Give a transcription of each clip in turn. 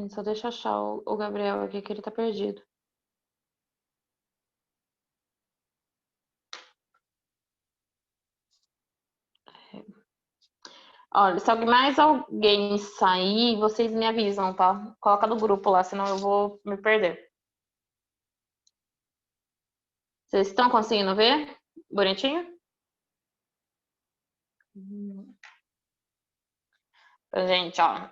Só deixa eu achar o Gabriel aqui, que ele tá perdido. Olha, se mais alguém sair, vocês me avisam, tá? Coloca no grupo lá, senão eu vou me perder. Vocês estão conseguindo ver? Bonitinho? Então, gente, ó.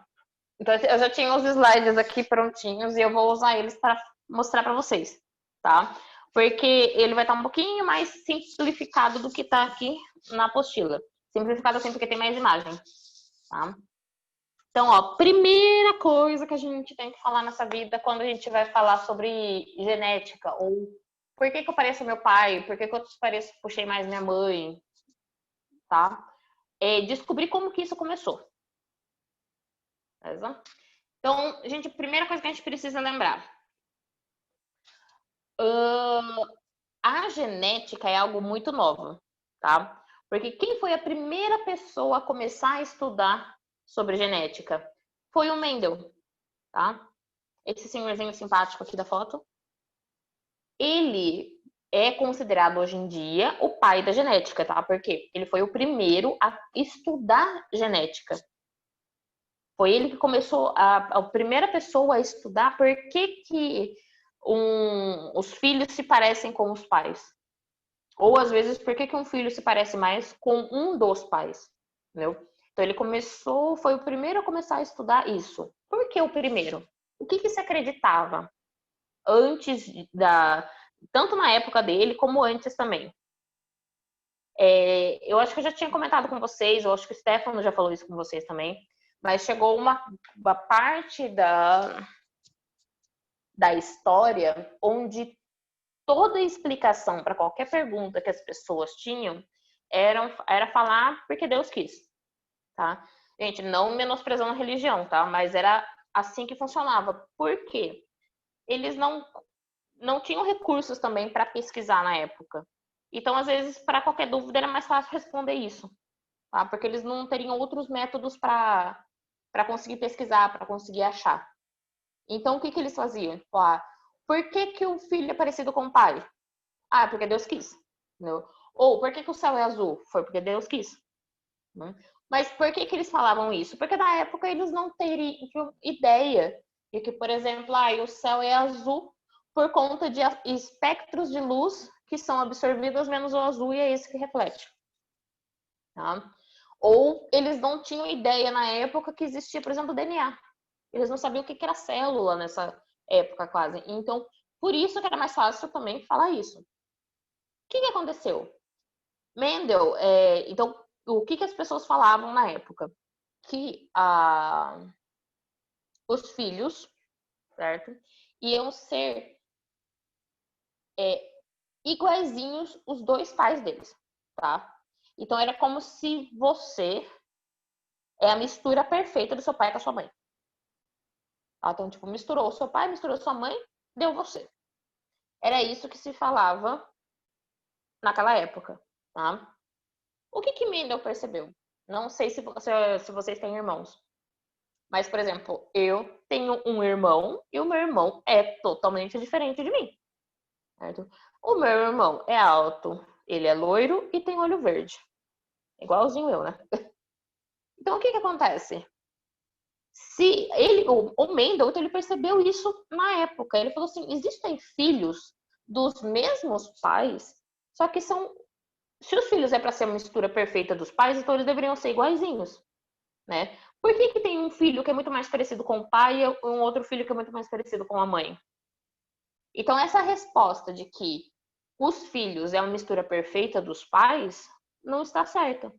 Então, eu já tinha os slides aqui prontinhos e eu vou usar eles para mostrar para vocês, tá? Porque ele vai estar um pouquinho mais simplificado do que está aqui na apostila. Simplificado assim porque tem mais imagem, tá? Então, ó, primeira coisa que a gente tem que falar nessa vida quando a gente vai falar sobre genética, ou por que eu pareço meu pai, por que eu puxei mais minha mãe, tá? É descobrir como que isso começou. Beleza? Então, gente, a primeira coisa que a gente precisa lembrar. A genética é algo muito novo, tá? Porque quem foi a primeira pessoa a começar a estudar sobre genética? Foi o Mendel, tá? Esse senhorzinho simpático aqui da foto. Ele é considerado hoje em dia o pai da genética, tá? Porque ele foi o primeiro a estudar genética. Foi ele que começou, a primeira pessoa a estudar por que os filhos se parecem com os pais. Ou às vezes, por que um filho se parece mais com um dos pais, entendeu? Então ele começou, foi o primeiro a começar a estudar isso. Por que o primeiro? O que se acreditava antes tanto na época dele como antes também? Eu acho que eu já tinha comentado com vocês, eu acho que o Stefano já falou isso com vocês também, mas chegou uma parte da história onde toda explicação para qualquer pergunta que as pessoas tinham era falar porque Deus quis, tá? Gente, não menosprezando a religião, tá? Mas era assim que funcionava. Por quê? Eles não tinham recursos também para pesquisar na época. Então, às vezes, para qualquer dúvida, era mais fácil responder isso, tá? Porque eles não teriam outros métodos para conseguir pesquisar, para conseguir achar. Então, o que eles faziam? Por que o filho é parecido com o pai? Ah, porque Deus quis. Entendeu? Ou por que o céu é azul? Foi porque Deus quis. Né? Mas por que eles falavam isso? Porque na época eles não teriam ideia de que, por exemplo, o céu é azul por conta de espectros de luz que são absorvidos menos o azul e é esse que reflete. Tá? Ou eles não tinham ideia na época que existia, por exemplo, o DNA. Eles não sabiam o que era célula nessa época quase. Então, por isso que era mais fácil também falar isso. O que aconteceu? Mendel, então, o que as pessoas falavam na época? Que os filhos, certo? Iam ser iguaizinhos os dois pais deles, tá? Então, era como se você é a mistura perfeita do seu pai com a sua mãe. Tá? Então, tipo, misturou o seu pai, misturou sua mãe, deu você. Era isso que se falava naquela época, tá? O que Mendel percebeu? Não sei se vocês têm irmãos. Mas, por exemplo, eu tenho um irmão e o meu irmão é totalmente diferente de mim. Certo? O meu irmão é alto, ele é loiro e tem olho verde. Igualzinho eu, né? Então, o que acontece? Se ele, o Mendel, ele percebeu isso na época. Ele falou assim: existem filhos dos mesmos pais, só que são. Se os filhos é para ser uma mistura perfeita dos pais, então eles deveriam ser iguaizinhos, né? Por que tem um filho que é muito mais parecido com o pai e um outro filho que é muito mais parecido com a mãe? Então, essa resposta de que os filhos é uma mistura perfeita dos pais não está certa.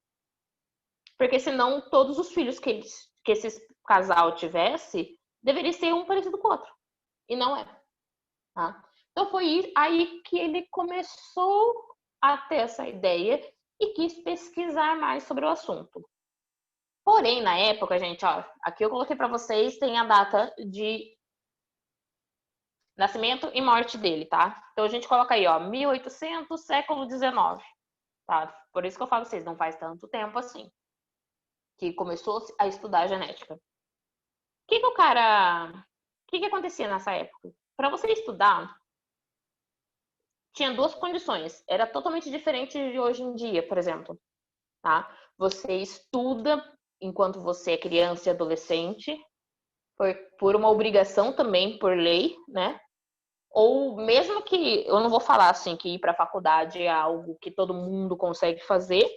Porque senão todos os filhos que esse casal tivesse deveria ser um parecido com o outro. E não é. Tá? Então foi aí que ele começou a ter essa ideia e quis pesquisar mais sobre o assunto. Porém, na época, gente, ó, aqui eu coloquei para vocês, tem a data de nascimento e morte dele, tá? Então a gente coloca aí, ó, 1800, século XIX, tá? Por isso que eu falo pra vocês, não faz tanto tempo assim. que começou a estudar genética. O que acontecia nessa época? Para você estudar, tinha duas condições. Era totalmente diferente de hoje em dia, por exemplo. Tá? Você estuda enquanto você é criança e adolescente, por uma obrigação também, por lei, né? Ou mesmo que, eu não vou falar assim, que ir para a faculdade é algo que todo mundo consegue fazer,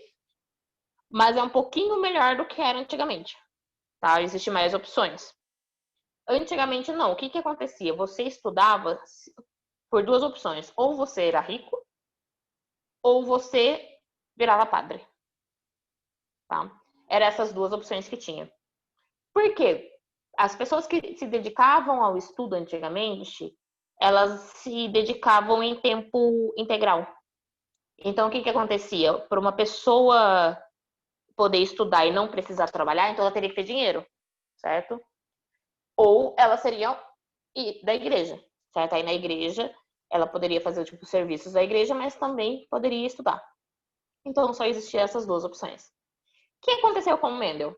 mas é um pouquinho melhor do que era antigamente, tá? Existem mais opções. Antigamente não, o que acontecia? Você estudava por duas opções, ou você era rico, ou você virava padre, tá? Eram essas duas opções que tinha. Por quê? As pessoas que se dedicavam ao estudo antigamente, elas se dedicavam em tempo integral. Então, o que acontecia? Para uma pessoa poder estudar e não precisar trabalhar, então ela teria que ter dinheiro, certo? Ou ela seria da igreja, certo? Aí na igreja, ela poderia fazer tipo serviços da igreja, mas também poderia estudar. Então, só existiam essas duas opções. O que aconteceu com o Mendel?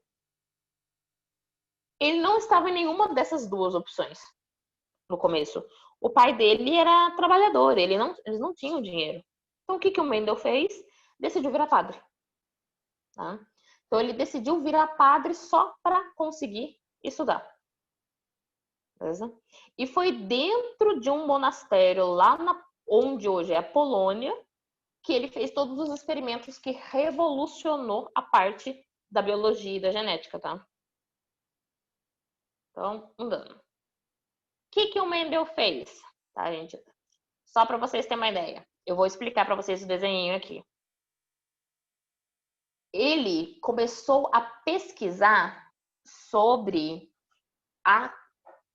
Ele não estava em nenhuma dessas duas opções no começo. O pai dele era trabalhador, eles não tinham dinheiro. Então, o que o Mendel fez? Decidiu virar padre. Tá? Então, ele decidiu virar padre só para conseguir estudar. Beleza? E foi dentro de um monastério lá onde hoje é a Polônia que ele fez todos os experimentos que revolucionou a parte da biologia e da genética, tá? Então, andando. O que o Mendel fez? Tá, gente? Só para vocês terem uma ideia. Eu vou explicar para vocês o desenho aqui. Ele começou a pesquisar sobre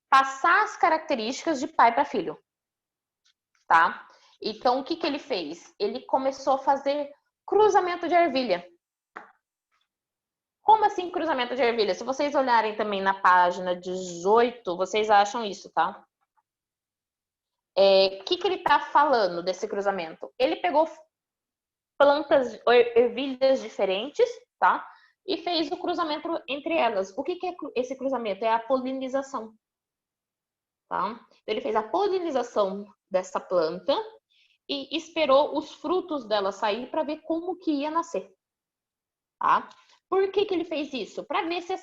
passar as características de pai para filho, tá? Então, o que ele fez? Ele começou a fazer cruzamento de ervilha. Como assim cruzamento de ervilha? Se vocês olharem também na página 18, vocês acham isso, tá? O que ele tá falando desse cruzamento? Ele pegou plantas, ervilhas diferentes, tá? E fez o cruzamento entre elas. O que é esse cruzamento? É a polinização, tá? Então, ele fez a polinização dessa planta e esperou os frutos dela sair para ver como que ia nascer, tá? Por que ele fez isso? Para ver se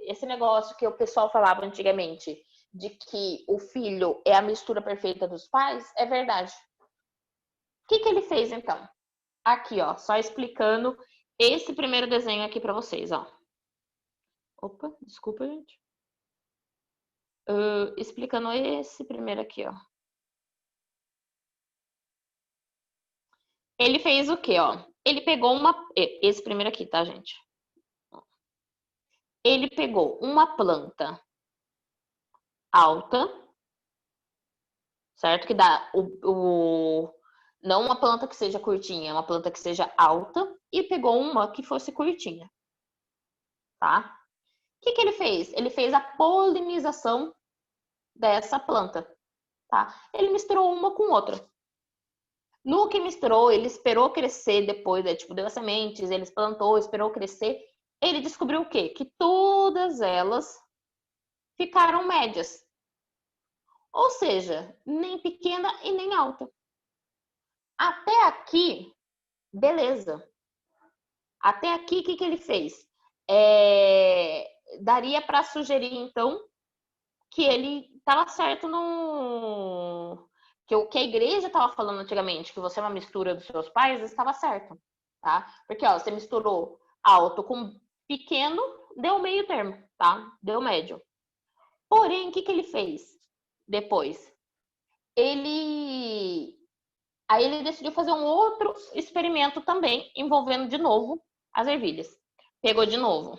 esse negócio que o pessoal falava antigamente de que o filho é a mistura perfeita dos pais é verdade. O que ele fez então? Aqui, ó, só explicando esse primeiro desenho aqui para vocês, ó. Opa, desculpa, gente. Explicando esse primeiro aqui, ó. Ele fez o quê, ó? Ele pegou esse primeiro aqui, tá, gente? Ele pegou uma planta alta, certo? Que dá não uma planta que seja curtinha, uma planta que seja alta, e pegou uma que fosse curtinha, tá? O que ele fez? Ele fez a polinização dessa planta, tá? Ele misturou uma com outra. No que misturou, ele esperou crescer depois, tipo, deu as sementes, ele plantou, esperou crescer. Ele descobriu o quê? Que todas elas ficaram médias. Ou seja, nem pequena e nem alta. Até aqui, beleza. Até aqui, o que ele fez? Daria para sugerir, então, que ele estava certo no... Que o que a igreja estava falando antigamente, que você é uma mistura dos seus pais, estava certo, tá? Porque, ó, você misturou alto com pequeno, deu meio termo, tá? Deu médio. Porém, o que ele fez depois? Aí ele decidiu fazer um outro experimento também, envolvendo de novo as ervilhas. Pegou de novo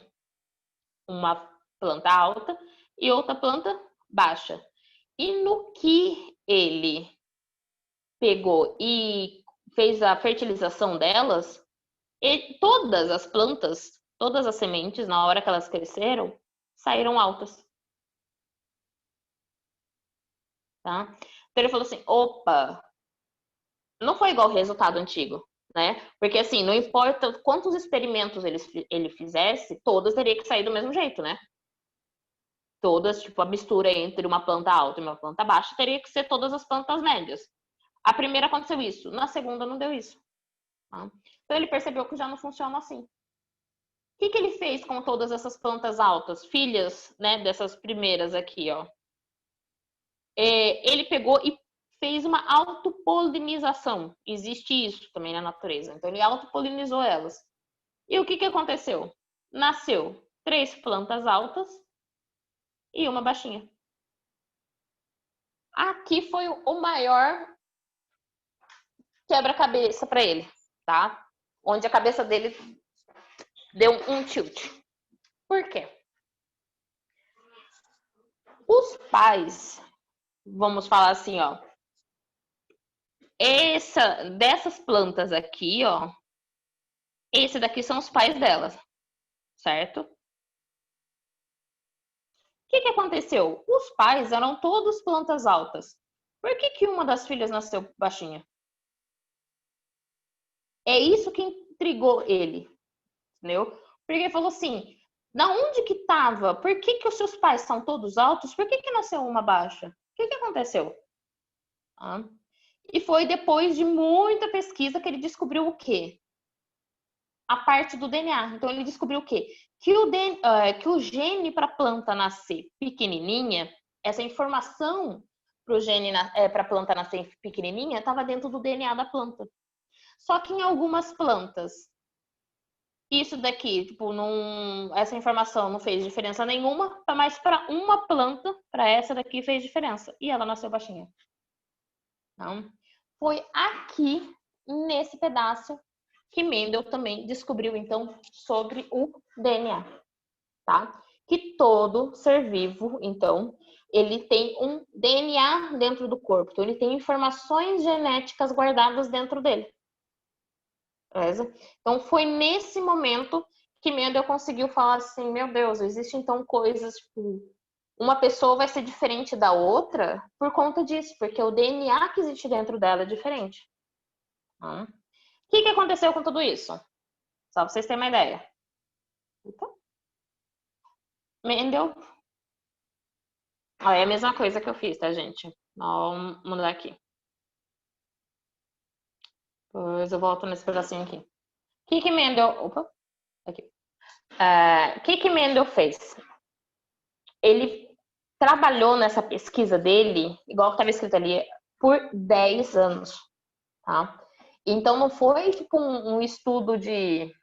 uma planta alta e outra planta baixa. E no que ele pegou e fez a fertilização delas, todas as plantas, todas as sementes, na hora que elas cresceram, saíram altas. Tá? Então ele falou assim, opa, não foi igual o resultado antigo, né? Porque assim, não importa quantos experimentos ele fizesse, todas teriam que sair do mesmo jeito, né? Todas, tipo, a mistura entre uma planta alta e uma planta baixa teria que ser todas as plantas médias. A primeira aconteceu isso, na segunda não deu isso. Tá? Então ele percebeu que já não funciona assim. O que ele fez com todas essas plantas altas, filhas, né, dessas primeiras aqui, ó? Ele pegou e fez uma autopolinização. Existe isso também na natureza. Então ele autopolinizou elas. E o que aconteceu? Nasceu 3 plantas altas e uma baixinha. Aqui foi o maior quebra-cabeça para ele, tá? Onde a cabeça dele deu um tilt. Por quê? Os pais, vamos falar assim, ó, dessas plantas aqui, ó, esse daqui são os pais delas, certo? O que aconteceu? Os pais eram todos plantas altas. Por que uma das filhas nasceu baixinha? É isso que intrigou ele, entendeu? Porque ele falou assim, da onde que tava? Por que os seus pais são todos altos? Por que nasceu uma baixa? O que aconteceu? Ah. E foi depois de muita pesquisa que ele descobriu o quê? A parte do DNA. Então ele descobriu o quê? Que o gene para a planta nascer pequenininha, essa informação para a planta nascer pequenininha estava dentro do DNA da planta. Só que em algumas plantas, isso daqui, tipo, essa informação não fez diferença nenhuma, mas para uma planta, para essa daqui fez diferença. E ela nasceu baixinha. Então, foi aqui, nesse pedaço, que Mendel também descobriu, então, sobre o DNA, tá? Que todo ser vivo, então, ele tem um DNA dentro do corpo. Então, ele tem informações genéticas guardadas dentro dele. Beleza? Então, foi nesse momento que Mendel conseguiu falar assim, meu Deus, existem então coisas, tipo, uma pessoa vai ser diferente da outra por conta disso, porque o DNA que existe dentro dela é diferente. O que aconteceu com tudo isso? Só para vocês terem uma ideia. Mendel. É a mesma coisa que eu fiz, tá, gente? Vamos mudar aqui. Depois eu volto nesse pedacinho aqui. O que Mendel... Opa! Aqui. O que Mendel fez? Ele trabalhou nessa pesquisa dele, igual estava escrito ali, por 10 anos, tá? Então não foi tipo um estudo de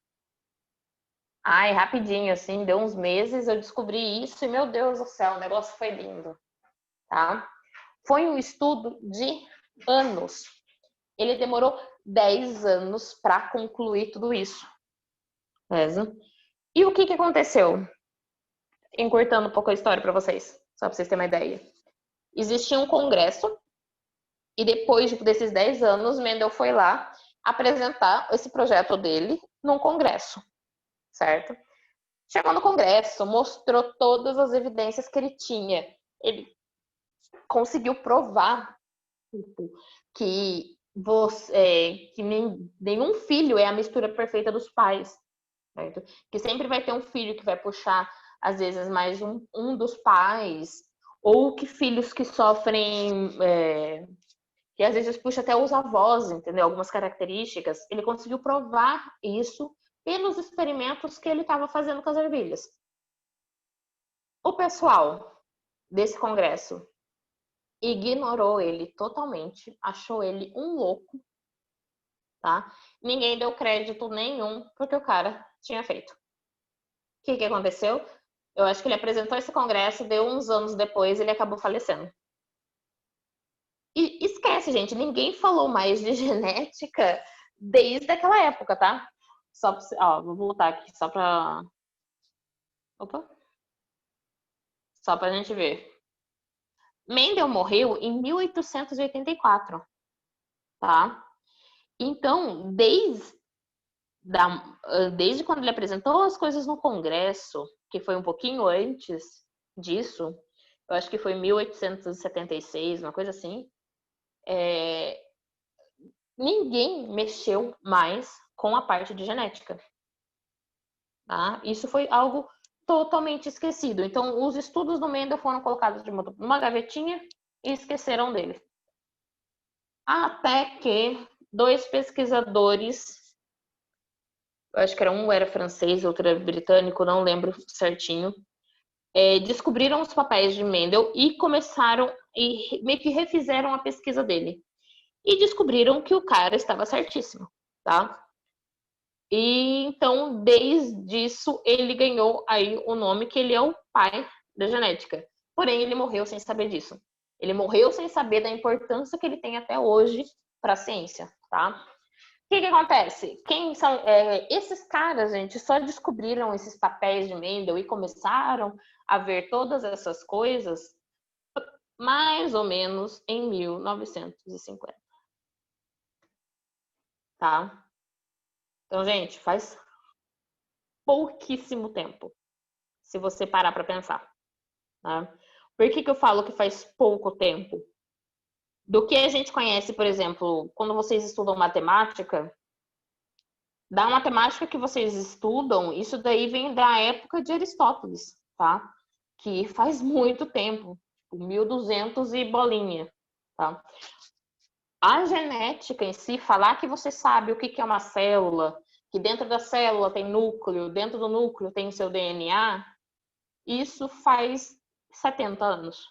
rapidinho, assim, deu uns meses, eu descobri isso e, meu Deus do céu, o negócio foi lindo, tá? Foi um estudo de anos. Ele demorou 10 anos para concluir tudo isso. Beleza? E o que aconteceu? Encurtando um pouco a história para vocês, só para vocês terem uma ideia. Existia um congresso e depois desses 10 anos, Mendel foi lá apresentar esse projeto dele num congresso, certo? Chegou no congresso, mostrou todas as evidências que ele tinha. Ele conseguiu provar que nenhum filho é a mistura perfeita dos pais, certo? Que sempre vai ter um filho que vai puxar, às vezes, mais um dos pais, ou que filhos que sofrem, que às vezes puxa até os avós, entendeu? Algumas características. Ele conseguiu provar isso pelos experimentos que ele estava fazendo com as ervilhas. O pessoal desse congresso ignorou ele totalmente, achou ele um louco, tá? Ninguém deu crédito nenhum porque o cara tinha feito. O que aconteceu? Eu acho que ele apresentou esse congresso, deu uns anos depois, ele acabou falecendo. E esquece, gente, ninguém falou mais de genética desde aquela época, tá? Só pra, ó, vou voltar aqui só pra... Opa! Só pra gente ver. Mendel morreu em 1884, tá? Então, desde quando ele apresentou as coisas no Congresso, que foi um pouquinho antes disso, eu acho que foi em 1876, uma coisa assim, ninguém mexeu mais com a parte de genética. Tá? Isso foi algo totalmente esquecido. Então, os estudos do Mendel foram colocados de uma gavetinha e esqueceram dele. Até que 2 pesquisadores, eu acho que um era francês, outro era britânico, não lembro certinho, descobriram os papéis de Mendel e começaram e meio que refizeram a pesquisa dele. E descobriram que o cara estava certíssimo, tá? E então, desde isso, ele ganhou aí o nome que ele é o pai da genética. Porém, ele morreu sem saber disso. Ele morreu sem saber da importância que ele tem até hoje para a ciência, tá? O que acontece? Quem são esses caras, gente? Só descobriram esses papéis de Mendel e começaram a ver todas essas coisas mais ou menos em 1950, tá? Então, gente, faz pouquíssimo tempo, se você parar para pensar. Tá? Por que eu falo que faz pouco tempo? Do que a gente conhece, por exemplo, quando vocês estudam matemática, da matemática que vocês estudam, isso daí vem da época de Aristóteles, tá? Que faz muito tempo, 1200 e bolinha, tá? A genética em si, falar que você sabe o que é uma célula, que dentro da célula tem núcleo, dentro do núcleo tem o seu DNA, isso faz 70 anos.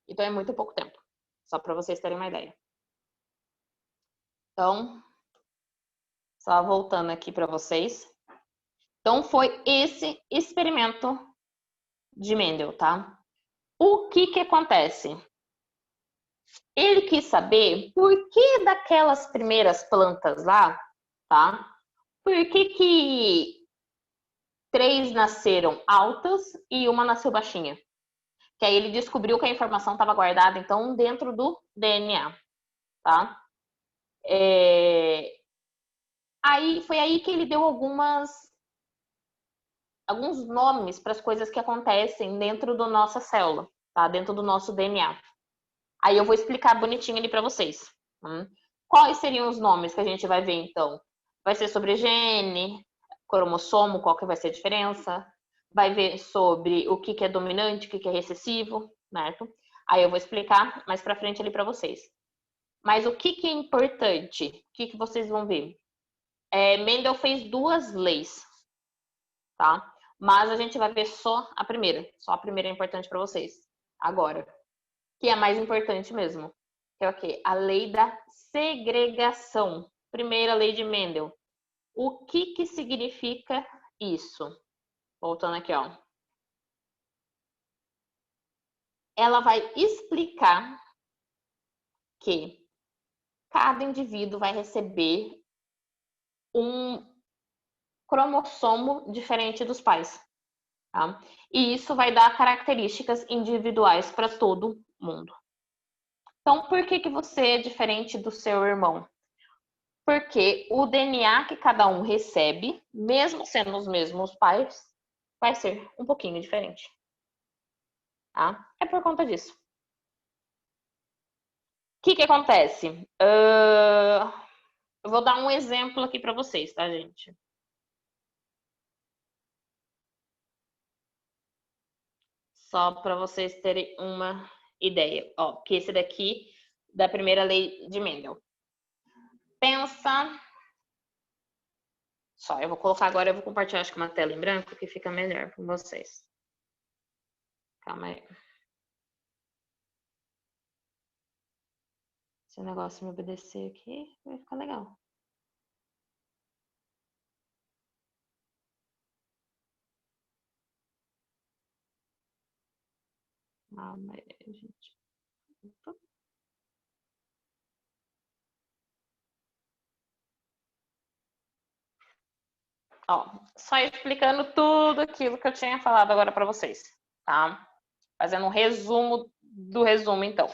Então é muito pouco tempo, só para vocês terem uma ideia. Então, só voltando aqui para vocês. Então foi esse experimento de Mendel, tá? O que acontece? Ele quis saber por que daquelas primeiras plantas lá, tá? Por que 3 nasceram altas e uma nasceu baixinha? Que aí ele descobriu que a informação estava guardada, então, dentro do DNA, tá? Aí foi aí que ele deu alguns nomes para as coisas que acontecem dentro da nossa célula, tá? Dentro do nosso DNA. Aí eu vou explicar bonitinho ali para vocês. Quais seriam os nomes que a gente vai ver, então? Vai ser sobre gene, cromossomo, qual que vai ser a diferença. Vai ver sobre o que é dominante, o que é recessivo, certo? Aí eu vou explicar mais para frente ali para vocês. Mas o que é importante? O que vocês vão ver? Mendel fez 2 leis, tá? Mas a gente vai ver só a primeira. Só a primeira é importante para vocês. Agora, que é a mais importante mesmo. Que é o quê? A lei da segregação. Primeira lei de Mendel. O que significa isso? Voltando aqui, ó. Ela vai explicar que cada indivíduo vai receber um cromossomo diferente dos pais. Tá? E isso vai dar características individuais para todo mundo. Então, por que você é diferente do seu irmão? Porque o DNA que cada um recebe, mesmo sendo os mesmos pais, vai ser um pouquinho diferente. Tá? É por conta disso. O que acontece? Eu vou dar um exemplo aqui para vocês, tá, gente? Só para vocês terem uma ideia. Ó, que esse daqui da primeira lei de Mendel. Pensa. Só, eu vou colocar agora, eu vou compartilhar acho que uma tela em branco que fica melhor para vocês. Calma aí. Se o negócio me obedecer aqui, vai ficar legal. Calma aí, gente. Ó, só explicando tudo aquilo que eu tinha falado agora para vocês, tá? Fazendo um resumo do resumo, então.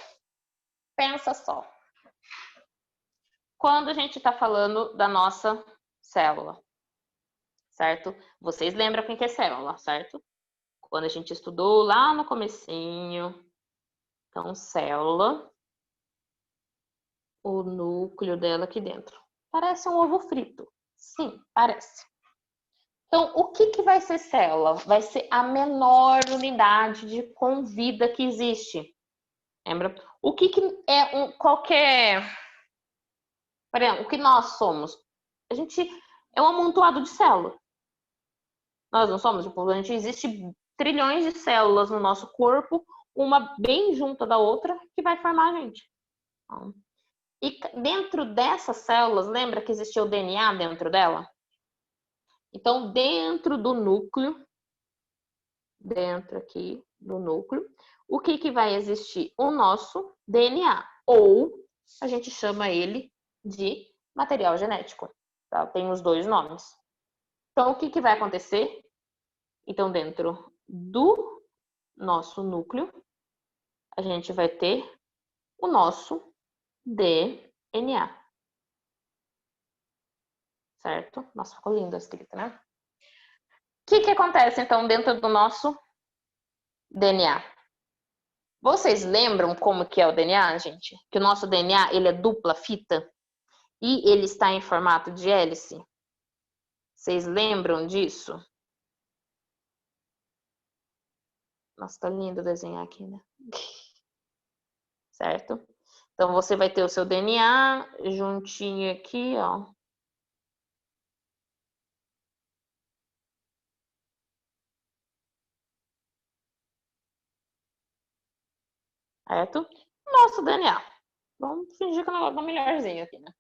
Pensa só. Quando a gente está falando da nossa célula, certo? Vocês lembram o que é célula, certo? Quando a gente estudou lá no comecinho. Então, célula. o núcleo dela aqui dentro. Parece um ovo frito. Sim, parece. Então, o que vai ser célula? Vai ser a menor unidade de convida que existe. Lembra? O que é qualquer... Por exemplo, o que nós somos? A gente é um amontoado de células. Nós não somos, tipo, a gente existe trilhões de células no nosso corpo, uma bem junta da outra, que vai formar a gente. E dentro dessas células, lembra que existia o DNA dentro dela? Então, dentro do núcleo, dentro aqui do núcleo, o que vai existir? O nosso DNA, ou a gente chama ele de material genético, tá? Tem os dois nomes. Então, o que vai acontecer? Então, dentro do nosso núcleo, a gente vai ter o nosso DNA. Certo? Nossa, ficou lindo a escrita, né? O que acontece, então, dentro do nosso DNA? Vocês lembram como que é o DNA, gente? Que o nosso DNA, ele é dupla fita e ele está em formato de hélice. Vocês lembram disso? Nossa, tá lindo desenhar aqui, né? Certo? Então, você vai ter o seu DNA juntinho aqui, ó. Certo? Nosso DNA. Vamos fingir que o negócio tá melhorzinho aqui, né?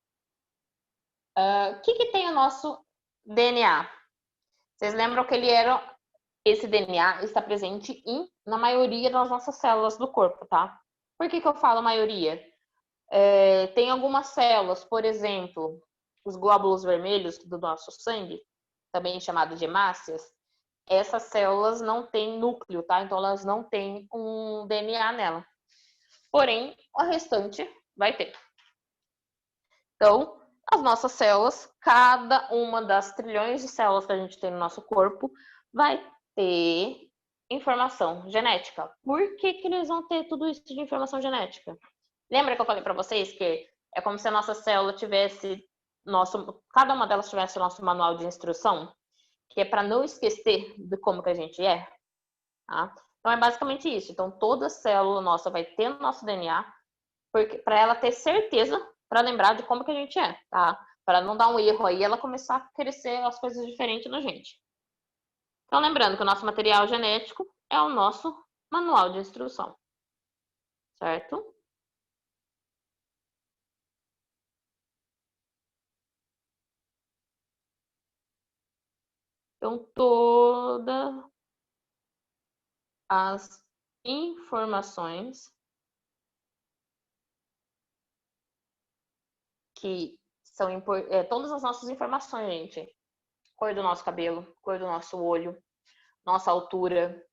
O que tem o nosso DNA? Vocês lembram que esse DNA está presente na maioria das nossas células do corpo, tá? Por que eu falo maioria? Tem algumas células, por exemplo, os glóbulos vermelhos do nosso sangue, também chamado de hemácias, essas células não têm núcleo, tá? Então elas não têm um DNA nela. Porém, o restante vai ter. Então, as nossas células, cada uma das trilhões de células que a gente tem no nosso corpo, vai ter informação genética. Por que eles vão ter tudo isso de informação genética? Lembra que eu falei para vocês que é como se a nossa célula tivesse cada uma delas tivesse o nosso manual de instrução, que é para não esquecer de como que a gente é, tá? Então é basicamente isso. Então toda célula nossa vai ter o nosso DNA, para ela ter certeza, para lembrar de como que a gente é, tá? Para não dar um erro aí, ela começar a crescer as coisas diferentes na gente. Então lembrando que o nosso material genético é o nosso manual de instrução, certo? Então, todas as informações que são todas as nossas informações, gente. Cor do nosso cabelo, cor do nosso olho, nossa altura.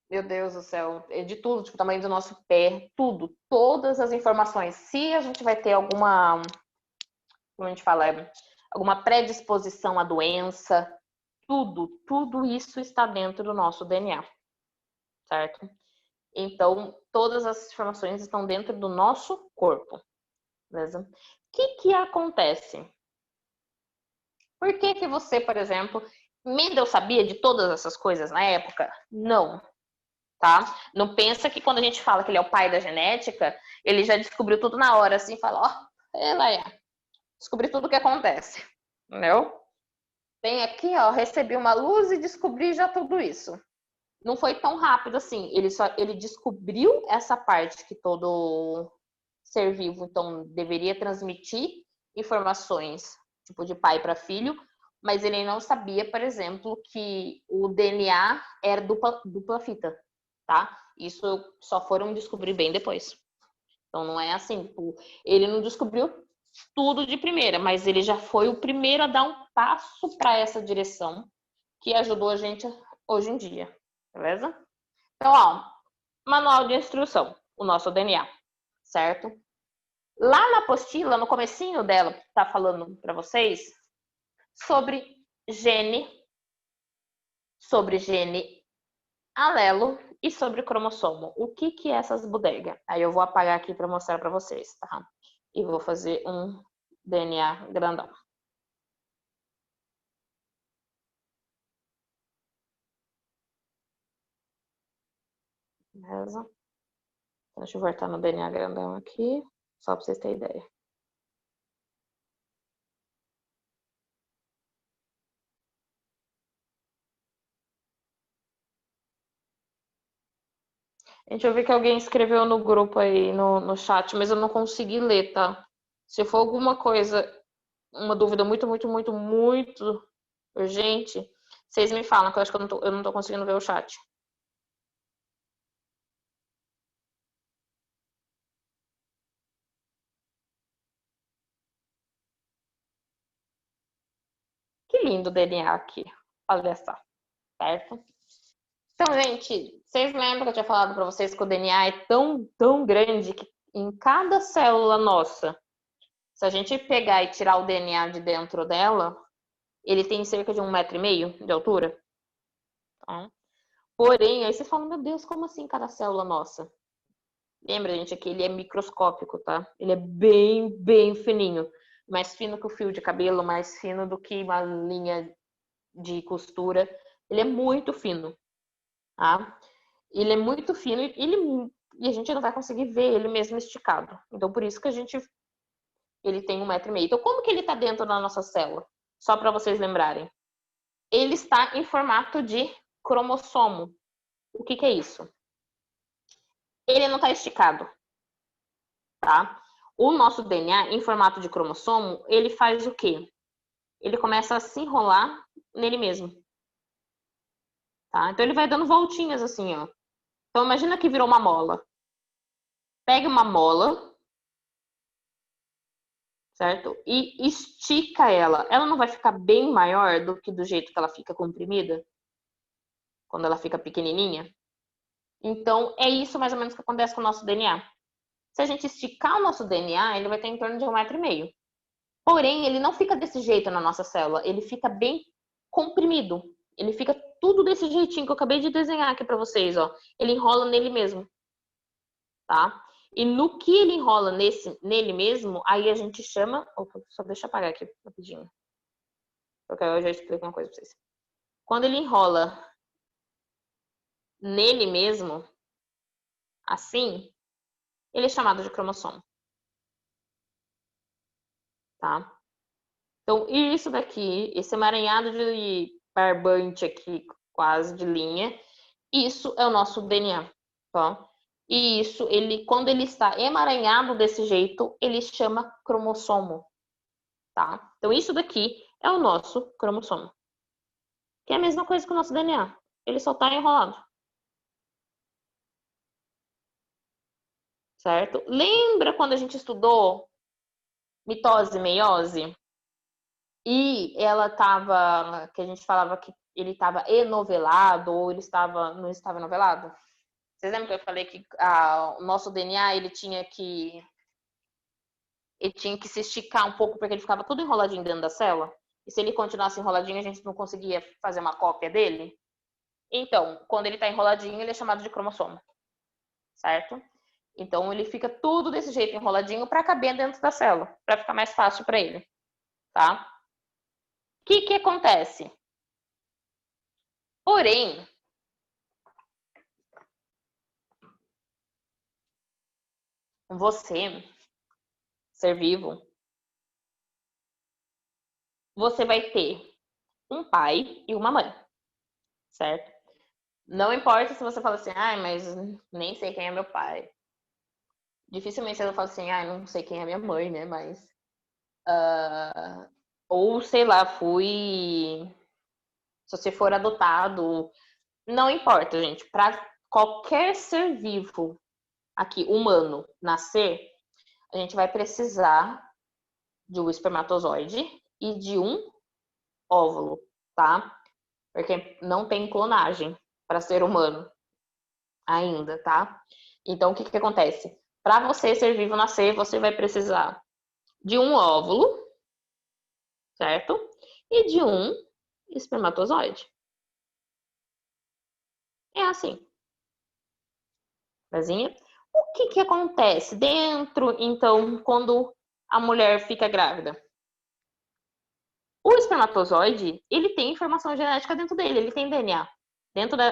Meu Deus do céu, de tudo, tipo, o tamanho do nosso pé, tudo, todas as informações. Se a gente vai ter alguma, como a gente fala, alguma predisposição à doença, tudo isso está dentro do nosso DNA, certo? Então, todas as informações estão dentro do nosso corpo, beleza? O que acontece? Por que você, por exemplo, Mendel sabia de todas essas coisas na época? Não, tá? Não pensa que quando a gente fala que ele é o pai da genética, ele já descobriu tudo na hora, assim, fala, ó, ela é, descobri tudo o que acontece, entendeu? Tem aqui, ó, recebi uma luz e descobri já tudo isso. Não foi tão rápido assim, ele descobriu essa parte que todo ser vivo, então, deveria transmitir informações, tipo, de pai para filho, mas ele não sabia, por exemplo, que o DNA era dupla fita, tá? Isso só foram descobrir bem depois. Então, não é assim, tipo, ele não descobriu tudo de primeira, mas ele já foi o primeiro a dar um passo para essa direção que ajudou a gente hoje em dia, beleza? Então, ó, manual de instrução, o nosso DNA, certo? Lá na apostila, no comecinho dela, tá falando para vocês sobre gene alelo E sobre cromossomo, o que que é essas bodegas? Aí eu vou apagar aqui para mostrar para vocês, tá? E vou fazer um DNA grandão. Beleza? Deixa eu voltar no DNA grandão aqui, só para vocês terem ideia. Gente, eu vi que alguém escreveu no grupo aí, no chat, mas eu não consegui ler, tá? Se for alguma coisa, uma dúvida muito urgente, vocês me falam, que eu acho que eu não tô conseguindo ver o chat. Que lindo o DNA aqui. Olha só, certo? Então, gente, vocês lembram que eu tinha falado para vocês que o DNA é tão grande que em cada célula nossa, se a gente pegar e tirar o DNA de dentro dela, ele tem cerca de 1,5 m de altura. Tá? Porém, aí vocês falam, meu Deus, como assim cada célula nossa? Lembra, gente, que ele é microscópico, tá? Ele é bem fininho. Mais fino que o fio de cabelo, mais fino do que uma linha de costura. Ele é muito fino, tá? Ele é muito fino e a gente não vai conseguir ver ele mesmo esticado. Então, por isso que ele tem 1,5 m. Então, como que ele está dentro da nossa célula? Só para vocês lembrarem. Ele está em formato de cromossomo. O que que é isso? Ele não está esticado, tá? O nosso DNA, em formato de cromossomo, ele faz o quê? Ele começa a se enrolar nele mesmo, tá? Então, ele vai dando voltinhas assim, ó. Então, imagina que virou uma mola. Pegue uma mola, certo? E estica ela. Ela não vai ficar bem maior do que do jeito que ela fica comprimida? Quando ela fica pequenininha? Então, é isso mais ou menos que acontece com o nosso DNA. Se a gente esticar o nosso DNA, ele vai ter em torno de 1,5 m. Porém, ele não fica desse jeito na nossa célula. Ele fica bem comprimido. Ele fica tudo desse jeitinho que eu acabei de desenhar aqui para vocês, ó. Ele enrola nele mesmo, tá? E no que ele enrola nele mesmo, aí a gente chama... Opa, só deixa eu apagar aqui rapidinho. Porque eu já explico uma coisa pra vocês. Quando ele enrola nele mesmo, assim, ele é chamado de cromossomo, tá? Então, isso daqui, esse emaranhado de barbante aqui, quase de linha, isso é o nosso DNA, tá? E isso, quando ele está emaranhado desse jeito, ele chama cromossomo, tá? Então, isso daqui é o nosso cromossomo, que é a mesma coisa que o nosso DNA. Ele só está enrolado, certo? Lembra quando a gente estudou mitose e meiose? E ela estava, que a gente falava que ele estava enovelado ou não estava enovelado? Vocês lembram que eu falei que o nosso DNA ele tinha que se esticar um pouco porque ele ficava tudo enroladinho dentro da célula? E se ele continuasse enroladinho, a gente não conseguia fazer uma cópia dele? Então, quando ele está enroladinho, ele é chamado de cromossomo, certo? Então, ele fica tudo desse jeito enroladinho para caber dentro da célula, para ficar mais fácil para ele, tá? O que acontece? Porém, você, ser vivo, você vai ter um pai e uma mãe, certo? Não importa se você fala assim, mas nem sei quem é meu pai. Dificilmente você fala assim, não sei quem é minha mãe, né? Mas. Ou sei lá, Se você for adotado. Não importa, gente. Para qualquer ser vivo aqui, humano, nascer, a gente vai precisar de um espermatozoide e de um óvulo, tá? Porque não tem clonagem para ser humano ainda, tá? Então, o que acontece? Para você ser vivo nascer, você vai precisar de um óvulo, certo? E de um espermatozoide. É assim. Brasinha. O que acontece dentro, então, quando a mulher fica grávida? O espermatozoide, ele tem informação genética dentro dele, ele tem DNA.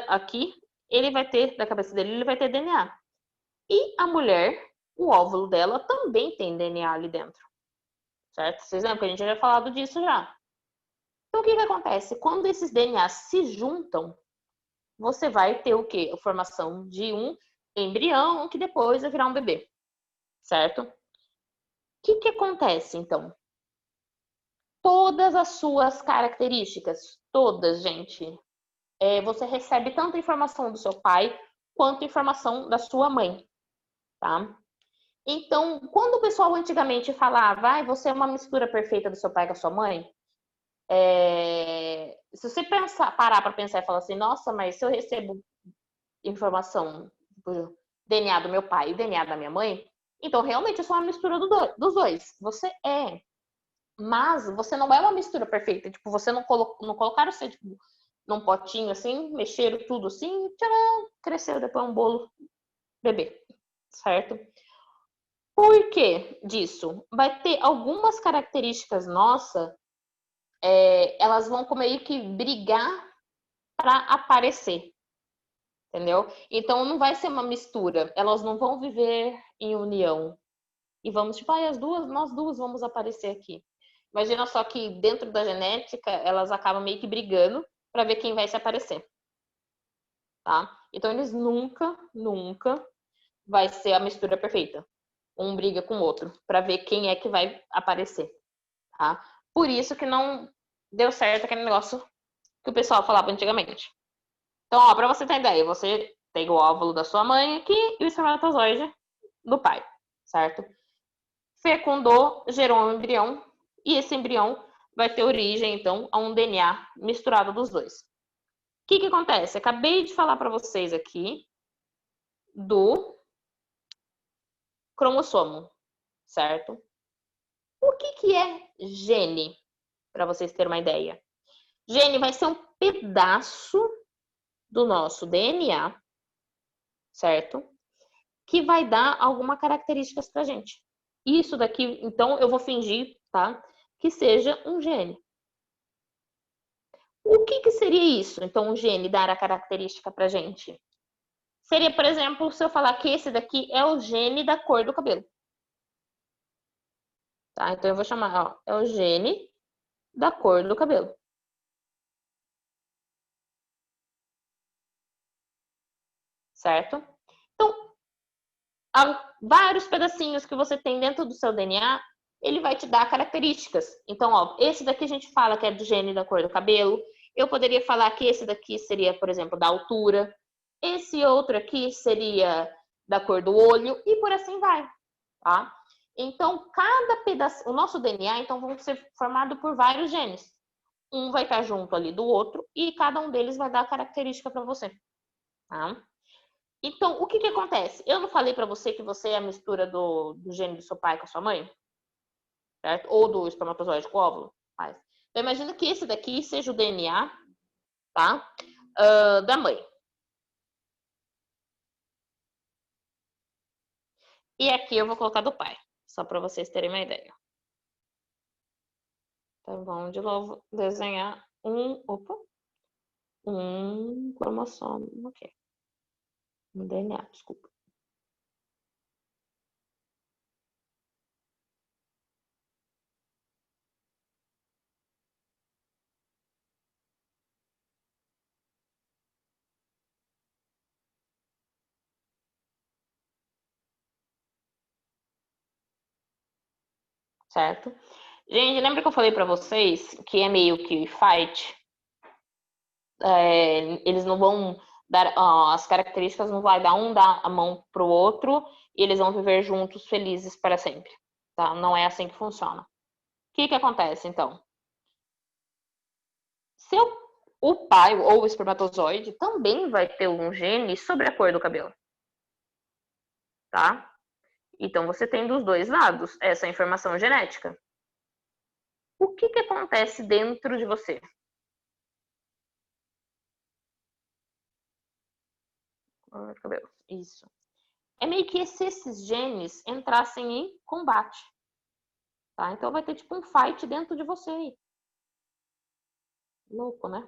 Aqui, ele vai ter, da cabeça dele, ele vai ter DNA. E a mulher, o óvulo dela, também tem DNA ali dentro. Certo? Vocês lembram que a gente já tinha falado disso já. Então, o que acontece? Quando esses DNAs se juntam, você vai ter o quê? A formação de um embrião que depois vai virar um bebê. Certo? O que acontece, então? Todas as suas características, todas, gente, você recebe tanto informação do seu pai quanto informação da sua mãe, tá? Então, quando o pessoal antigamente falava, você é uma mistura perfeita do seu pai com a sua mãe, se você parar para pensar e falar assim, nossa, mas se eu recebo informação do DNA do meu pai e DNA da minha mãe, então realmente eu sou uma mistura dos dois. Você é. Mas você não é uma mistura perfeita. Tipo, você não colocaram você tipo, num potinho assim, mexeram tudo assim, tcharam, cresceu depois um bolo bebê. Certo? Por que disso? Vai ter algumas características nossas, elas vão meio que brigar para aparecer. Entendeu? Então não vai ser uma mistura. Elas não vão viver em união. E vamos, tipo, nós duas vamos aparecer aqui. Imagina só que dentro da genética, elas acabam meio que brigando para ver quem vai se aparecer. Tá? Então eles nunca vai ser a mistura perfeita. Um briga com o outro para ver quem é que vai aparecer, tá? Por isso que não deu certo aquele negócio que o pessoal falava antigamente. Então, ó, para você ter ideia, você tem o óvulo da sua mãe aqui e o espermatozoide do pai, certo? Fecundou, gerou um embrião e esse embrião vai ter origem, então, a um DNA misturado dos dois. O que acontece? Acabei de falar para vocês aqui do cromossomo, certo? O que é gene? Para vocês terem uma ideia. Gene vai ser um pedaço do nosso DNA, certo? Que vai dar alguma características pra gente. Isso daqui, então, eu vou fingir, tá? Que seja um gene. O que seria isso? Então, um gene dar a característica pra gente? Seria, por exemplo, se eu falar que esse daqui é o gene da cor do cabelo. Tá? Então, eu vou chamar, ó, é o gene da cor do cabelo. Certo? Então, há vários pedacinhos que você tem dentro do seu DNA, ele vai te dar características. Então, ó, esse daqui a gente fala que é do gene da cor do cabelo. Eu poderia falar que esse daqui seria, por exemplo, da altura. Esse outro aqui seria da cor do olho e por assim vai, tá? Então, cada pedaço, o nosso DNA, então, vão ser formado por vários genes. Um vai estar junto ali do outro e cada um deles vai dar característica para você, tá? Então, o que acontece? Eu não falei para você que você é a mistura do gene do seu pai com a sua mãe? Certo? Ou do espermatozoide com o óvulo? Mas, então, imagina que esse daqui seja o DNA, tá? Da mãe. E aqui eu vou colocar do pai, só para vocês terem uma ideia. Então, vamos de novo desenhar um cromossomo, ok. Um DNA, desculpa. Certo? Gente, lembra que eu falei para vocês que é meio que fight? Eles não vão dar as características, não vai dar um dar a mão pro outro e eles vão viver juntos felizes para sempre, tá? Não é assim que funciona. O que acontece então? Se o pai ou o espermatozoide também vai ter um gene sobre a cor do cabelo, tá? Então você tem dos dois lados essa informação genética. O que acontece dentro de você? Cor do cabelo. Isso. é meio que se esses genes entrassem em combate. Tá? Então vai ter tipo um fight dentro de você aí. Louco, né?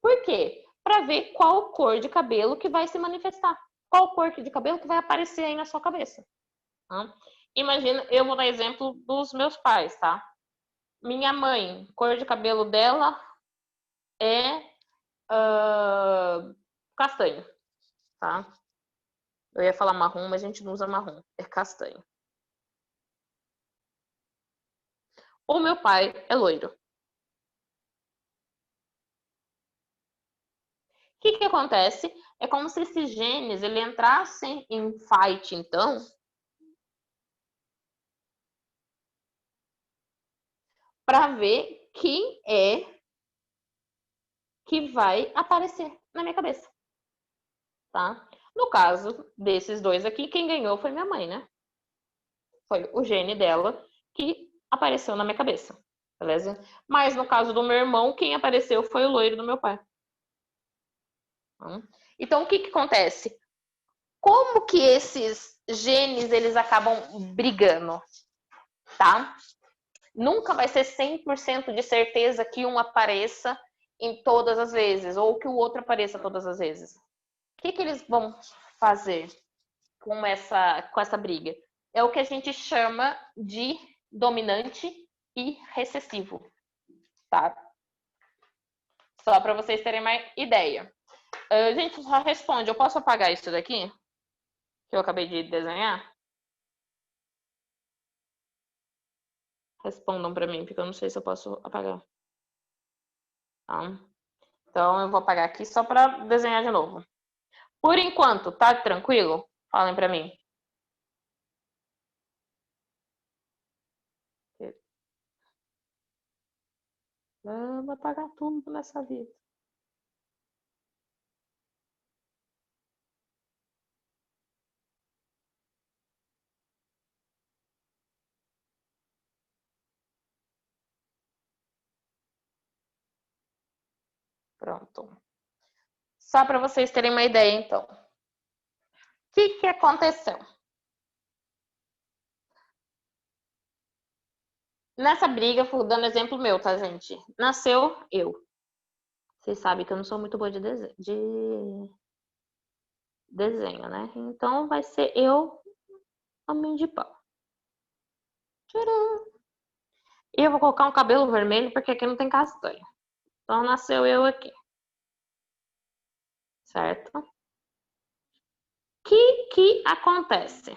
Por quê? Para ver qual cor de cabelo que vai se manifestar. Qual cor de cabelo que vai aparecer aí na sua cabeça. Tá? Imagina, eu vou dar exemplo dos meus pais, tá? Minha mãe, cor de cabelo dela é castanho, tá? Eu ia falar marrom, mas a gente não usa marrom, é castanho. O meu pai é loiro. O que acontece? É como se esses genes ele entrassem em fight, então, para ver quem é que vai aparecer na minha cabeça, tá? No caso desses dois aqui, quem ganhou foi minha mãe, né? Foi o gene dela que apareceu na minha cabeça, beleza? Mas no caso do meu irmão, quem apareceu foi o loiro do meu pai. Então, o que acontece? Como que esses genes eles acabam brigando, tá? Nunca vai ser 100% de certeza que um apareça em todas as vezes ou que o outro apareça todas as vezes. O que eles vão fazer com essa briga? É o que a gente chama de dominante e recessivo, tá? Só para vocês terem uma ideia. Gente, só responde, eu posso apagar isso daqui? Que eu acabei de desenhar? Respondam para mim, porque eu não sei se eu posso apagar. Tá? Então, eu vou apagar aqui só para desenhar de novo. Por enquanto, tá tranquilo? Falem para mim. Vamos apagar tudo nessa vida. Pronto. Só para vocês terem uma ideia, então. O que aconteceu? Nessa briga, dando exemplo meu, tá, gente? Nasceu eu. Vocês sabem que eu não sou muito boa de desenho, né? Então vai ser eu, homem de pau. Tcharam! E eu vou colocar um cabelo vermelho porque aqui não tem castanho. Então nasceu eu aqui. Certo? O que acontece?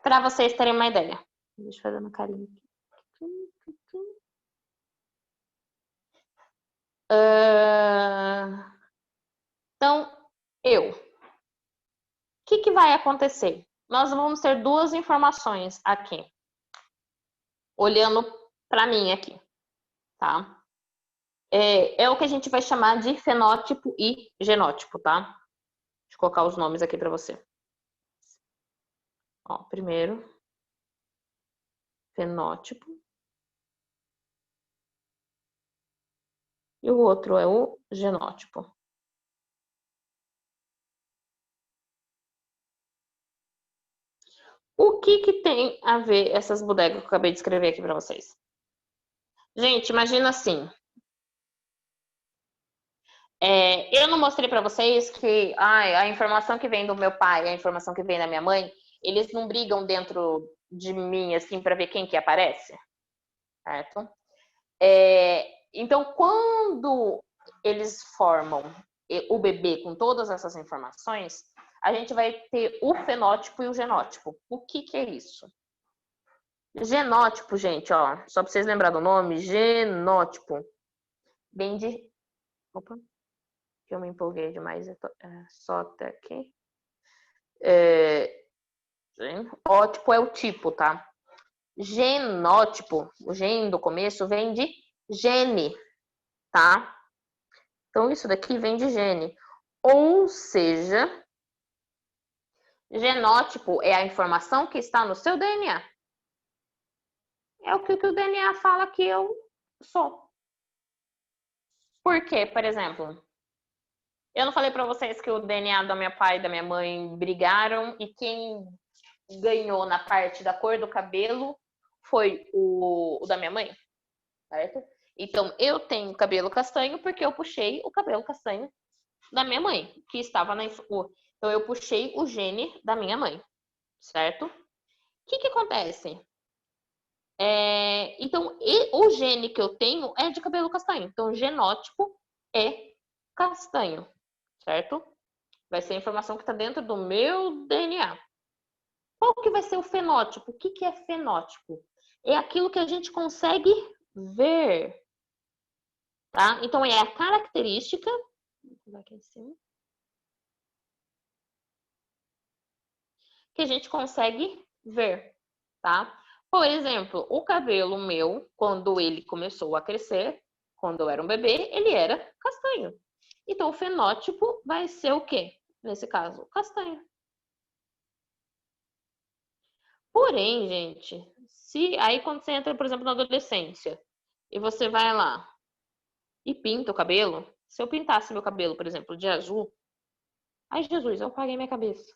Para vocês terem uma ideia. Deixa eu fazer uma carinha aqui. Então, eu. O que vai acontecer? Nós vamos ter duas informações aqui. Olhando para mim aqui, tá? É o que a gente vai chamar de fenótipo e genótipo, tá? Deixa eu colocar os nomes aqui para você. Ó, primeiro, fenótipo. E o outro é o genótipo. O que tem a ver essas bodegas que eu acabei de escrever aqui para vocês? Gente, imagina assim. Eu não mostrei para vocês que a informação que vem do meu pai, a informação que vem da minha mãe, eles não brigam dentro de mim assim para ver quem que aparece, certo? Então, quando eles formam o bebê com todas essas informações, a gente vai ter o fenótipo e o genótipo. O que é isso? Genótipo, gente, ó, só para vocês lembrarem do nome, genótipo vem de. Opa, que eu me empolguei demais, só até aqui. Ótipo é o tipo, tá? Genótipo, o gen do começo vem de gene, tá? Então, isso daqui vem de gene. Ou seja, genótipo é a informação que está no seu DNA. É o que o DNA fala que eu sou. Por quê, por exemplo? Eu não falei pra vocês que o DNA do meu pai e da minha mãe brigaram e quem ganhou na parte da cor do cabelo foi o da minha mãe, certo? Então, eu tenho cabelo castanho porque eu puxei o cabelo castanho da minha mãe, que estava na... Então, eu puxei o gene da minha mãe, certo? O que acontece? Então, o gene que eu tenho é de cabelo castanho. Então, o genótipo é castanho, certo? Vai ser a informação que está dentro do meu DNA. Qual que vai ser o fenótipo? O que é fenótipo? É aquilo que a gente consegue ver, tá? Então, é a característica que a gente consegue ver, tá? Por exemplo, o cabelo meu, quando ele começou a crescer, quando eu era um bebê, ele era castanho. Então, o fenótipo vai ser o quê? Nesse caso, castanho. Porém, gente, se aí quando você entra, por exemplo, na adolescência, e você vai lá e pinta o cabelo, se eu pintasse meu cabelo, por exemplo, de azul, ai Jesus, eu apaguei minha cabeça.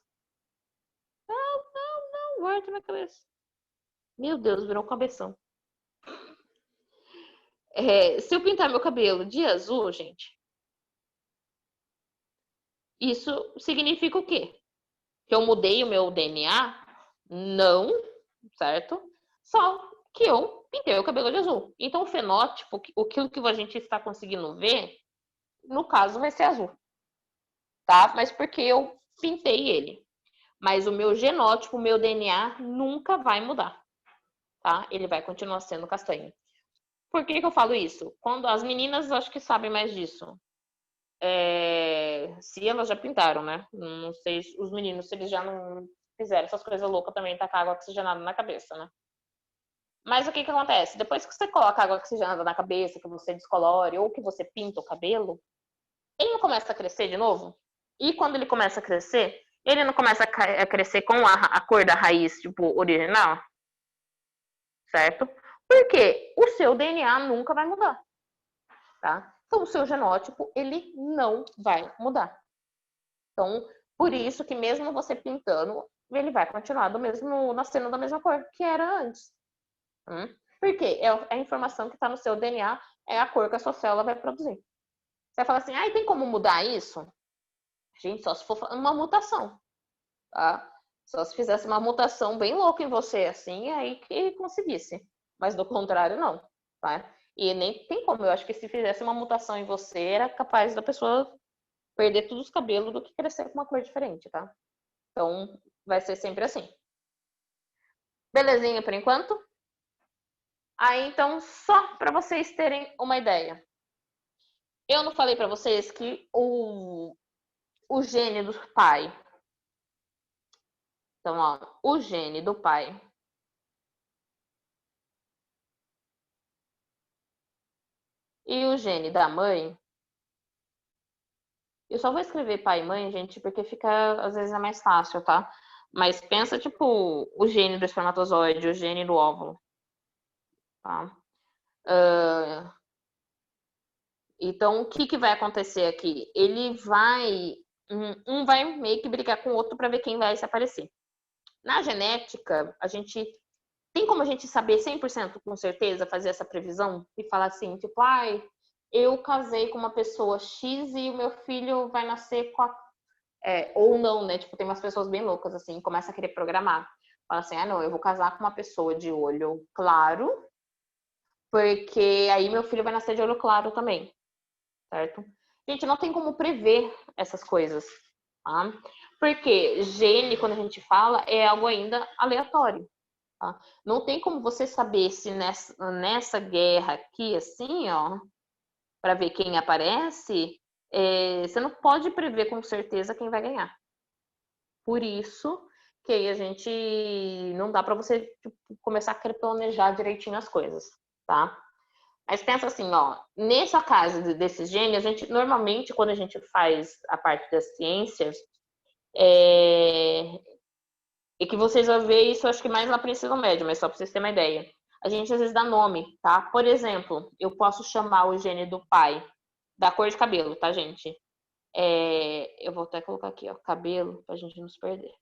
Não, volta minha cabeça. Meu Deus, virou um cabeção. Se eu pintar meu cabelo de azul, gente, isso significa o quê? Que eu mudei o meu DNA? Não, certo? Só que eu pintei o cabelo de azul. Então, o fenótipo, aquilo que a gente está conseguindo ver, no caso, vai ser azul, tá? Mas porque eu pintei ele. Mas o meu genótipo, o meu DNA, nunca vai mudar, tá? Ele vai continuar sendo castanho. Por que eu falo isso? Quando as meninas, acho que sabem mais disso. Se elas já pintaram, né? Não sei os meninos se eles já não fizeram essas coisas loucas também, tacar água oxigenada na cabeça, né? Mas o que acontece? Depois que você coloca água oxigenada na cabeça, que você descolore ou que você pinta o cabelo, ele não começa a crescer de novo? E quando ele começa a crescer, ele não começa a crescer com a cor da raiz, tipo, original? Certo? Porque o seu DNA nunca vai mudar, tá? Então, o seu genótipo, ele não vai mudar. Então, por isso que mesmo você pintando, ele vai continuar do mesmo, nascendo da mesma cor que era antes. Por quê? É a informação que está no seu DNA, é a cor que a sua célula vai produzir. Você vai falar assim, tem como mudar isso? Gente, só se for uma mutação, tá? Só se fizesse uma mutação bem louca em você, assim, aí que conseguisse. Mas do contrário, não, tá? E nem tem como, eu acho que se fizesse uma mutação em você, era capaz da pessoa perder todos os cabelos do que crescer com uma cor diferente, tá? Então, vai ser sempre assim. Belezinha por enquanto? Aí, então, só para vocês terem uma ideia. Eu não falei para vocês que o gene do pai. Então, ó, o gene do pai e o gene da mãe. Eu só vou escrever pai e mãe, gente, porque fica, às vezes, é mais fácil, tá? Mas pensa, tipo, o gene do espermatozoide, o gene do óvulo, tá? Então, o que vai acontecer aqui? Ele vai... Um vai meio que brigar com o outro para ver quem vai se aparecer. Na genética, a gente... Tem como a gente saber 100% com certeza, fazer essa previsão? E falar assim, tipo, eu casei com uma pessoa X e o meu filho vai nascer com a... ou não, né? Tipo, tem umas pessoas bem loucas, assim, começa a querer programar. Fala assim, não, eu vou casar com uma pessoa de olho claro, porque aí meu filho vai nascer de olho claro também, certo? Gente, não tem como prever essas coisas, tá? Porque gene, quando a gente fala, é algo ainda aleatório, tá? Não tem como você saber se nessa guerra aqui, assim, ó, para ver quem aparece, você não pode prever com certeza quem vai ganhar. Por isso que aí a gente não dá para você tipo, começar a planejar direitinho as coisas, tá? Mas pensa assim, ó, nessa casa desses gênios, a gente normalmente quando a gente faz a parte das ciências, e que vocês vão ver isso, acho que mais lá para o ensino médio, mas só para vocês terem uma ideia. A gente às vezes dá nome, tá? Por exemplo, eu posso chamar o gene do pai da cor de cabelo, tá, gente? Eu vou até colocar aqui, ó, cabelo, pra gente não se perder.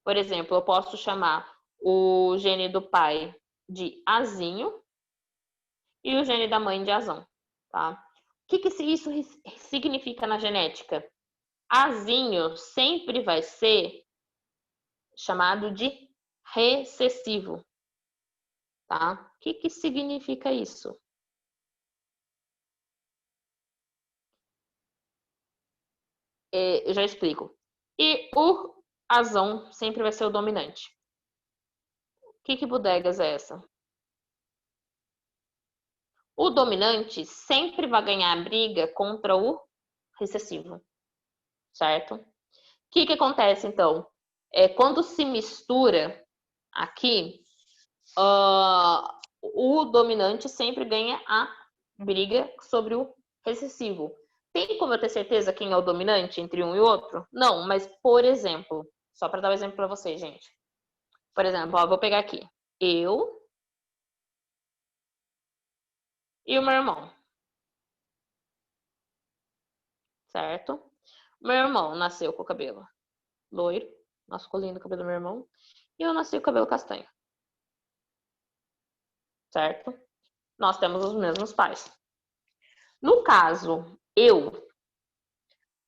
Por exemplo, eu posso chamar o gene do pai de azinho e o gene da mãe de azão, tá? O que isso significa na genética? Azinho sempre vai ser chamado de recessivo, tá? O que significa isso? Eu já explico. E o azão sempre vai ser o dominante. Que bodegas é essa? O dominante sempre vai ganhar a briga contra o recessivo, certo? O que acontece, então? Quando se mistura aqui, o dominante sempre ganha a briga sobre o recessivo. Tem como eu ter certeza quem é o dominante entre um e outro? Não, mas, por exemplo, só para dar um exemplo para vocês, gente. Por exemplo, ó, vou pegar aqui. Eu e o meu irmão. Certo? Meu irmão nasceu com o cabelo loiro, masculino, o cabelo do meu irmão. E eu nasci com o cabelo castanho. Certo? Nós temos os mesmos pais. No caso,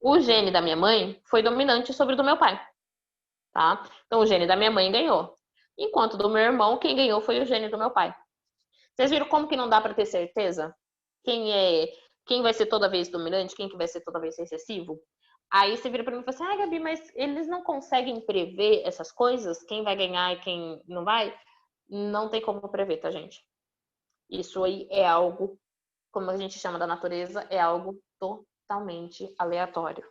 o gene da minha mãe foi dominante sobre o do meu pai. Tá? Então, o gene da minha mãe ganhou. Enquanto do meu irmão, quem ganhou foi o gene do meu pai. Vocês viram como que não dá para ter certeza? Quem vai ser toda vez dominante, quem que vai ser toda vez recessivo? Aí você vira para mim e fala assim, Gabi, mas eles não conseguem prever essas coisas? Quem vai ganhar e quem não vai? Não tem como prever, tá, gente? Isso aí é algo, como a gente chama da natureza, é algo totalmente aleatório,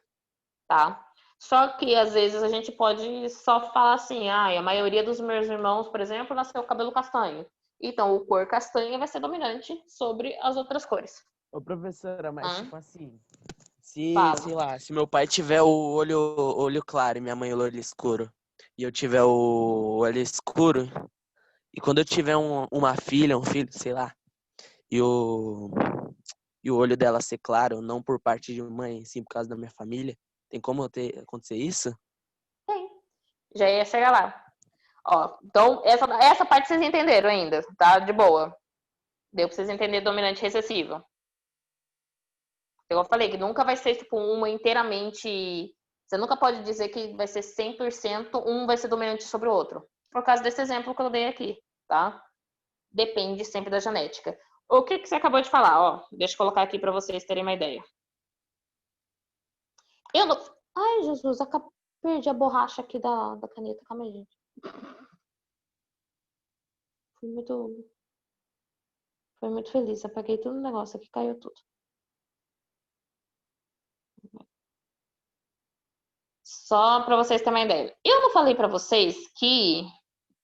tá? Só que às vezes a gente pode só falar assim, a maioria dos meus irmãos, por exemplo, nasceu com cabelo castanho. Então, o cor castanha vai ser dominante sobre as outras cores. Ô, professora, mas tipo assim, Fala. sei lá, se meu pai tiver o olho claro e minha mãe o olho escuro, e eu tiver o olho escuro, e quando eu tiver uma filha, um filho, sei lá, e o olho dela ser claro, não por parte de mãe, sim por causa da minha família, tem como acontecer isso? Tem. Já ia chegar lá. Ó, então, essa parte vocês entenderam ainda, tá? De boa. Deu pra vocês entenderem dominante e recessivo. Eu falei que nunca vai ser, tipo, uma inteiramente... Você nunca pode dizer que vai ser 100% um vai ser dominante sobre o outro. Por causa desse exemplo que eu dei aqui, tá? Depende sempre da genética. O que você acabou de falar? Ó, deixa eu colocar aqui para vocês terem uma ideia. Eu não... Ai, Jesus, perdi a borracha aqui da caneta. Calma aí, gente. Fui muito feliz. Apaguei tudo no negócio aqui, caiu tudo. Só para vocês terem uma ideia. Eu não falei para vocês que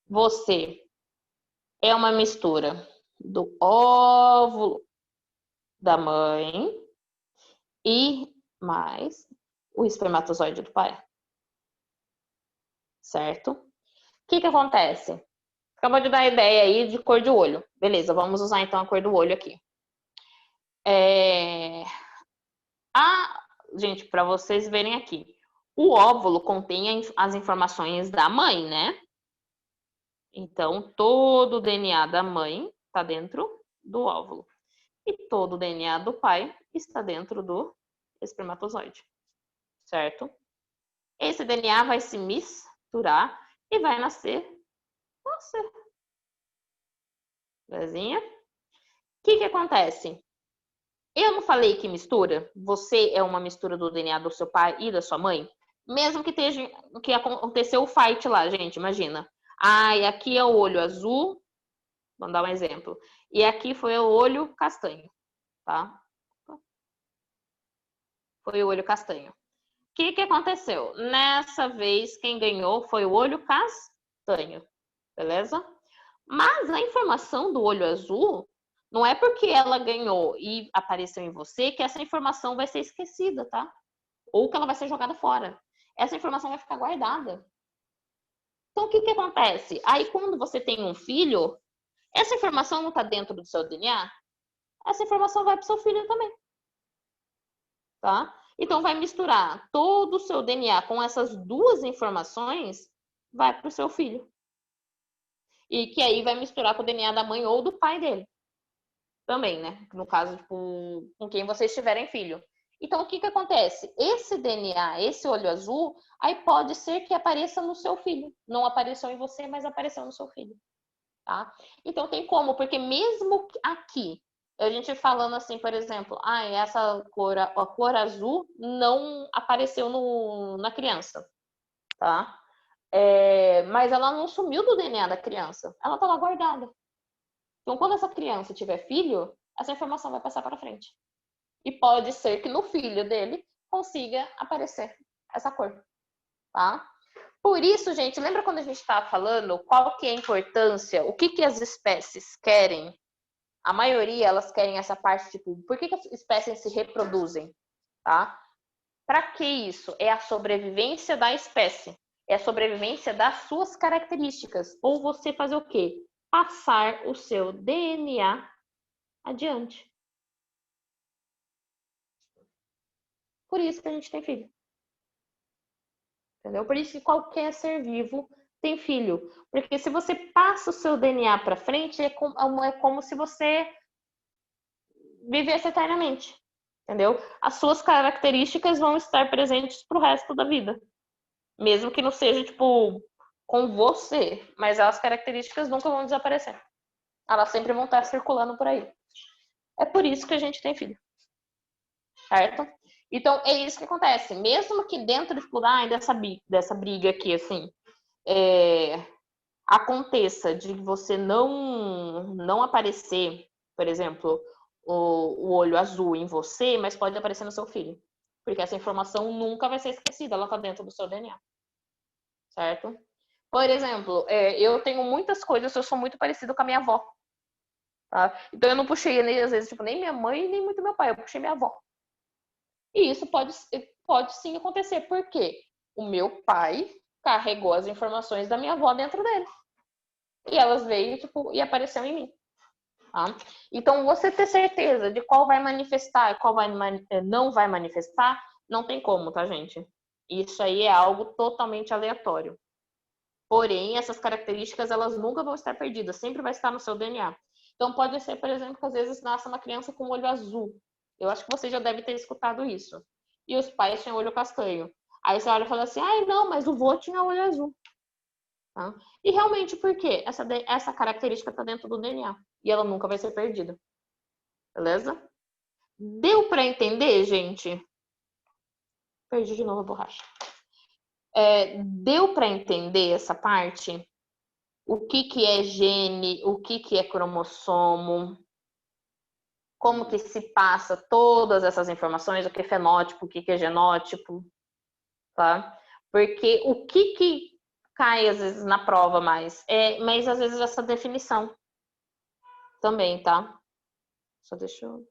você é uma mistura do óvulo da mãe e mais o espermatozoide do pai. Certo? O que acontece? Acabou de dar a ideia aí de cor de olho. Beleza, vamos usar então a cor do olho aqui. Gente, para vocês verem aqui. O óvulo contém as informações da mãe, né? Então, todo o DNA da mãe está dentro do óvulo. E todo o DNA do pai está dentro do espermatozoide. Certo? Esse DNA vai se misturar e vai nascer você. Belezinha? O que acontece? Eu não falei que mistura? Você é uma mistura do DNA do seu pai e da sua mãe? Mesmo que aconteceu o fight lá, gente, imagina. Aqui é o olho azul, vamos dar um exemplo. E aqui foi o olho castanho, tá? Foi o olho castanho. O que aconteceu? Nessa vez, quem ganhou foi o olho castanho, beleza? Mas a informação do olho azul não é porque ela ganhou e apareceu em você que essa informação vai ser esquecida, tá? Ou que ela vai ser jogada fora. Essa informação vai ficar guardada. Então, o que acontece? Aí, quando você tem um filho, essa informação não está dentro do seu DNA? essa informação vai para o seu filho também, tá? Então, vai misturar todo o seu DNA com essas duas informações, vai para o seu filho. E que aí vai misturar com o DNA da mãe ou do pai dele. Também, né? No caso, tipo, com quem vocês tiverem filho. Então, o que acontece? Esse DNA, esse olho azul, aí pode ser que apareça no seu filho. Não apareceu em você, mas apareceu no seu filho. Tá? Então, tem como, porque mesmo aqui, a gente falando assim, por exemplo, essa cor, a cor azul não apareceu na criança, tá? Mas ela não sumiu do DNA da criança, ela tá lá guardada. Então, quando essa criança tiver filho, essa informação vai passar para frente. E pode ser que no filho dele consiga aparecer essa cor, tá? Por isso, gente, lembra quando a gente estava falando qual que é a importância, o que as espécies querem? A maioria, elas querem essa parte, tipo, por que as espécies se reproduzem, tá? Para que isso? É a sobrevivência da espécie. É a sobrevivência das suas características. Ou você fazer o quê? Passar o seu DNA adiante. Por isso que a gente tem filho. Entendeu? Por isso que qualquer ser vivo tem filho. Porque se você passa o seu DNA para frente, é como se você vivesse eternamente. Entendeu? As suas características vão estar presentes pro resto da vida. Mesmo que não seja, tipo, com você. Mas as características nunca vão desaparecer. Elas sempre vão estar circulando por aí. É por isso que a gente tem filho. Certo? Então, é isso que acontece. Mesmo que dentro dessa briga aqui, assim, aconteça de você não aparecer, por exemplo, o olho azul em você, mas pode aparecer no seu filho. Porque essa informação nunca vai ser esquecida, ela está dentro do seu DNA. Certo? Por exemplo, eu tenho muitas coisas, eu sou muito parecido com a minha avó. Tá? Então eu não puxei, às vezes, tipo, nem minha mãe, nem muito meu pai, eu puxei minha avó. E isso pode sim acontecer, porque o meu pai carregou as informações da minha avó dentro dele. E elas veio, tipo, e apareceu em mim. Tá? Então, você ter certeza de qual vai manifestar e qual não vai manifestar, não tem como, tá, gente? Isso aí é algo totalmente aleatório. Porém, essas características, elas nunca vão estar perdidas, sempre vai estar no seu DNA. Então, pode ser, por exemplo, que às vezes nasce uma criança com olho azul. Eu acho que você já deve ter escutado isso. E os pais tinham olho castanho. Aí você olha e fala assim, ai, não, mas o vô tinha olho azul. Tá? E realmente, por quê? Essa característica está dentro do DNA. E ela nunca vai ser perdida. Beleza? Deu para entender, gente? Perdi de novo a borracha. Deu para entender essa parte? O que é gene, o que é cromossomo, como que se passa todas essas informações, o que é fenótipo, o que é genótipo, tá? Porque o que cai às vezes na prova mais, mas às vezes essa definição também, tá? Só deixa eu...